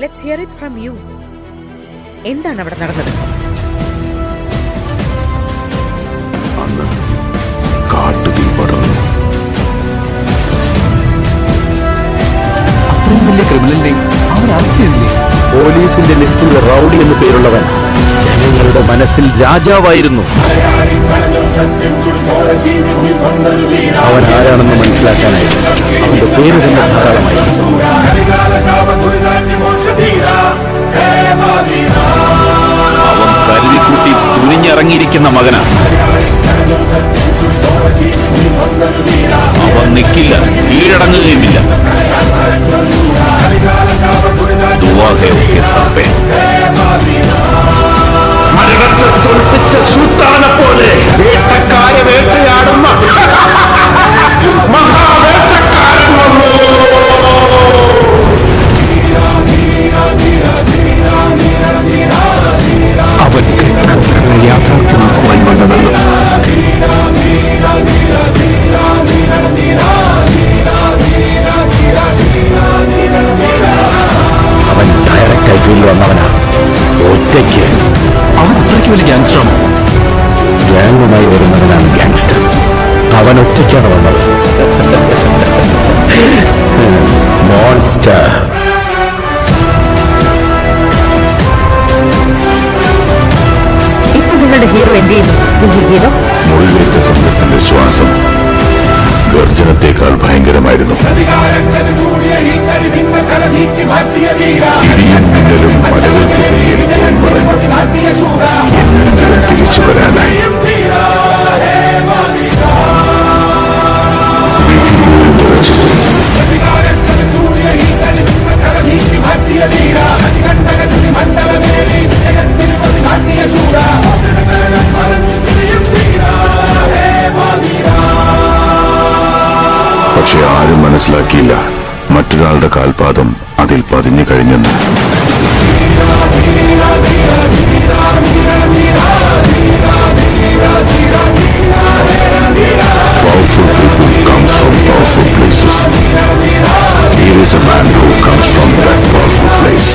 Let's hear it from you. എന്താണ് അവിടെ നടന്നത്? അന്ന് കാട്ടുതീ പടർന്നു. അത്രയും വലിയ ക്രിമിനലിനെ അവർ അറസ്റ്റ് ചെയ്തില്ലേ? പോലീസിന്റെ ലിസ്റ്റിൽ റൗഡി എന്ന് പേരുള്ളവൻ ജനങ്ങളുടെ മനസ്സിൽ രാജാവായിരുന്നു. അവൻ ആരാണെന്ന് മനസ്സിലാക്കാനായി അവന്റെ പേര് തന്നെ ധാരാളമായിരുന്നു. അവൻ കരുതിക്കൂട്ടി തുനിഞ്ഞിറങ്ങിയിരിക്കുന്ന മകനാണ്. അവൻ നിൽക്കില്ല, കീഴടങ്ങുകയുമില്ല. മരണത്തെ തോൽപ്പിച്ച സുൽത്താനെ പോലെ വേട്ടക്കാരെ വേട്ടയാടുന്ന മഹാവേട്ടക്കാരൻ വന്നു. അവൻ യാഥാർത്ഥ്യമാക്കുവാൻ വന്നതാണ്. അവൻ ഡയറക്റ്റ് ഐ വന്നവനാ, ഒറ്റയ്ക്ക്. അവൻ അത്രയ്ക്ക് വലിയ ഗാങ്സ്റ്ററാണോ? ഗ്യാങ്ങുമായി വരുന്നവനാണ് ഗാങ്സ്റ്റർ. അവൻ ഒറ്റയ്ക്കാണ് വന്നത്. മോൺസ്റ്റർ. ഇപ്പൊ നിങ്ങളുടെ ഹീറോ എന്ത് ചെയ്യുന്നു? മുറിവേറ്റ സംഘത്തിന്റെ ശ്വാസം ഗർജനത്തേക്കാൾ ഭയങ്കരമായിരുന്നു. ഇടിയും മിന്നലും മലകൾക്ക് പിന്നിൽ മറഞ്ഞു. എന്നെങ്കിലും തിരിച്ചു വരാനായി. വിധി പോലും നിറച്ചുപോയി. പക്ഷെ ആരും മനസ്സിലാക്കിയില്ല മറ്റൊരാളുടെ കാൽപാദം അതിൽ പതിഞ്ഞു കഴിഞ്ഞെന്ന്. Powerful people comes from powerful places. Here is a man who comes from that powerful place.